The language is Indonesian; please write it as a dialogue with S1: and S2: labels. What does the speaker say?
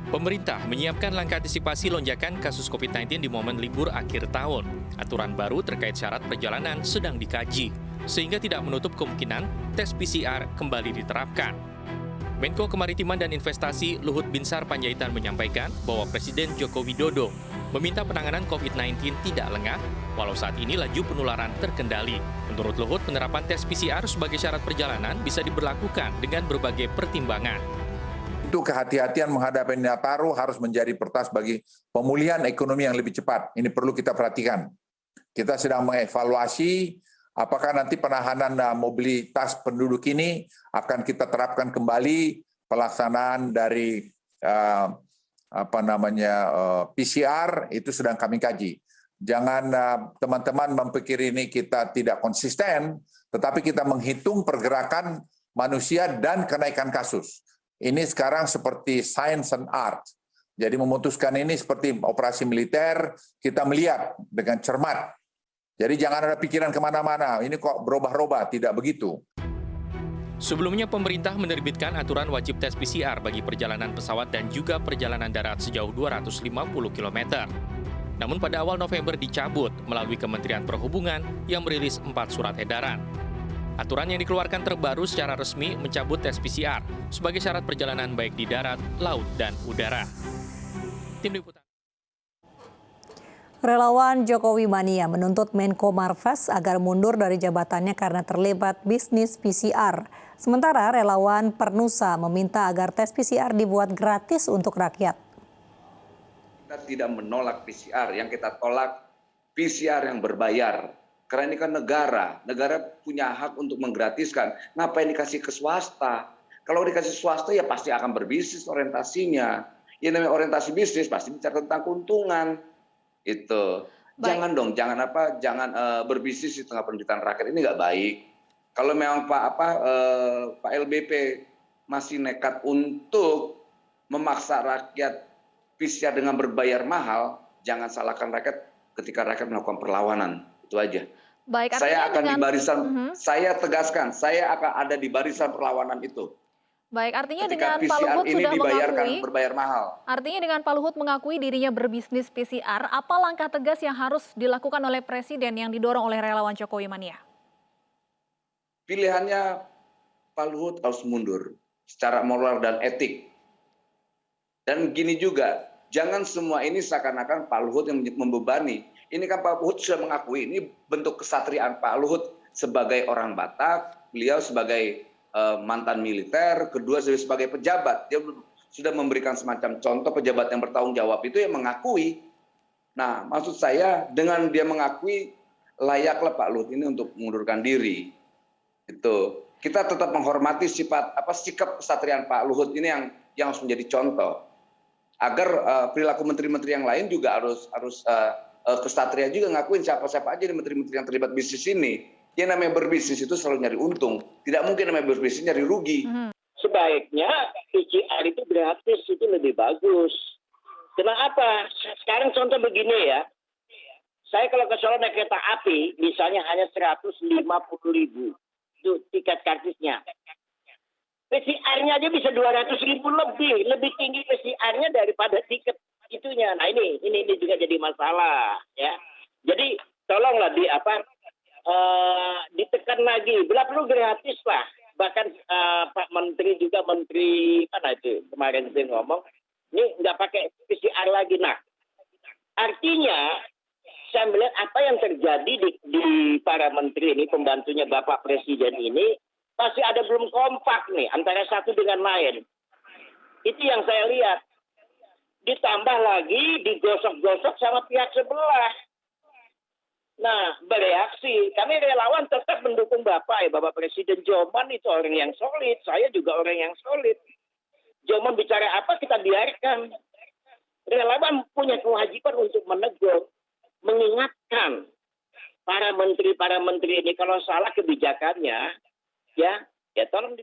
S1: Pemerintah menyiapkan langkah antisipasi lonjakan kasus COVID-19 di momen libur akhir tahun. Aturan baru terkait syarat perjalanan sedang dikaji, sehingga tidak menutup kemungkinan tes PCR kembali diterapkan. Menko Kemaritiman dan Investasi Luhut Binsar Panjaitan menyampaikan bahwa Presiden Joko Widodo meminta penanganan COVID-19 tidak lengah, walau saat ini laju penularan terkendali. Menurut Luhut, penerapan tes PCR sebagai syarat perjalanan bisa diberlakukan dengan berbagai pertimbangan.
S2: Itu kehati-hatian menghadapi Nataru harus menjadi pertas bagi pemulihan ekonomi yang lebih cepat. Ini perlu kita perhatikan. Kita sedang mengevaluasi apakah nanti penahanan mobilitas penduduk ini akan kita terapkan kembali pelaksanaan dari PCR itu sedang kami kaji. Jangan teman-teman memikir ini kita tidak konsisten, tetapi kita menghitung pergerakan manusia dan kenaikan kasus. Ini sekarang seperti science and art. Jadi memutuskan ini seperti operasi militer, kita melihat dengan cermat. Jadi jangan ada pikiran kemana-mana, ini kok berubah-ubah, tidak begitu.
S1: Sebelumnya pemerintah menerbitkan aturan wajib tes PCR bagi perjalanan pesawat dan juga perjalanan darat sejauh 250 km. Namun pada awal November dicabut melalui Kementerian Perhubungan yang merilis 4 surat edaran. Aturan yang dikeluarkan terbaru secara resmi mencabut tes PCR sebagai syarat perjalanan baik di darat, laut, dan udara. Tim Liputan.
S3: Relawan Jokowi Mania menuntut Menko Marves agar mundur dari jabatannya karena terlibat bisnis PCR. Sementara relawan Pernusa meminta agar tes PCR dibuat gratis untuk rakyat.
S4: Kita tidak menolak PCR, yang kita tolak PCR yang berbayar. Karena ini kan negara punya hak untuk menggratiskan. Ngapain dikasih ke swasta? Kalau dikasih swasta ya pasti akan berbisnis orientasinya. Ya namanya orientasi bisnis pasti bicara tentang keuntungan. Itu. Jangan dong, jangan berbisnis di tengah penderitaan rakyat, ini nggak baik. Kalau memang Pak LBP masih nekat untuk memaksa rakyat PCR dengan berbayar mahal, jangan salahkan rakyat ketika rakyat melakukan perlawanan. Itu aja.
S5: Baik,
S4: saya akan di barisan, saya tegaskan, saya akan ada di barisan perlawanan itu.
S5: Baik, artinya
S4: ketika
S5: dengan Pak
S4: PCR
S5: Luhut
S4: ini
S5: sudah
S4: dibayarkan
S5: mengakui,
S4: berbayar mahal.
S5: artinya dengan Pak Luhut mengakui dirinya berbisnis PCR, apa langkah tegas yang harus dilakukan oleh Presiden yang didorong oleh relawan Jokowi Mania?
S4: Pilihannya Pak Luhut harus mundur secara moral dan etik. Dan gini juga, jangan semua ini seakan-akan Pak Luhut yang membebani. Ini kan Pak Luhut sudah mengakui, ini bentuk kesatriaan Pak Luhut sebagai orang Batak, beliau sebagai mantan militer, kedua sebagai pejabat. Dia sudah memberikan semacam contoh pejabat yang bertanggung jawab itu yang mengakui. Nah, maksud saya dengan dia mengakui, layaklah Pak Luhut ini untuk mengundurkan diri. Itu. Kita tetap menghormati sikap kesatriaan Pak Luhut ini yang harus menjadi contoh. Agar perilaku menteri-menteri yang lain juga harus kesatria juga ngakuin siapa-siapa aja di menteri-menteri yang terlibat bisnis ini. Yang namanya berbisnis itu selalu nyari untung. Tidak mungkin namanya berbisnis nyari rugi.
S6: Sebaiknya PCR itu gratis, itu lebih bagus. Kenapa? Sekarang contoh begini ya. Saya kalau ke Solo naik kereta api, misalnya hanya 150.000. Itu tiket kartisnya. PCR-nya aja bisa 200.000 lebih. Lebih tinggi PCR-nya daripada tiket itunya. Nah ini juga jadi masalah ya. Jadi tolonglah ditekan lagi. Bila perlu gratis lah. Bahkan Pak Menteri juga kemarin itu ngomong ini nggak pakai PCR lagi. Nah artinya saya melihat apa yang terjadi di para menteri ini, pembantunya Bapak Presiden ini pasti ada belum kompak nih antara satu dengan lain. Itu yang saya lihat. Ditambah lagi digosok-gosok sama pihak sebelah. Nah, bereaksi. Kami relawan tetap mendukung Bapak Presiden Joman itu orang yang solid. Saya juga orang yang solid. Joman bicara apa kita biarkan. Relawan punya kewajiban untuk menegur, mengingatkan para menteri ini kalau salah kebijakannya, ya tolong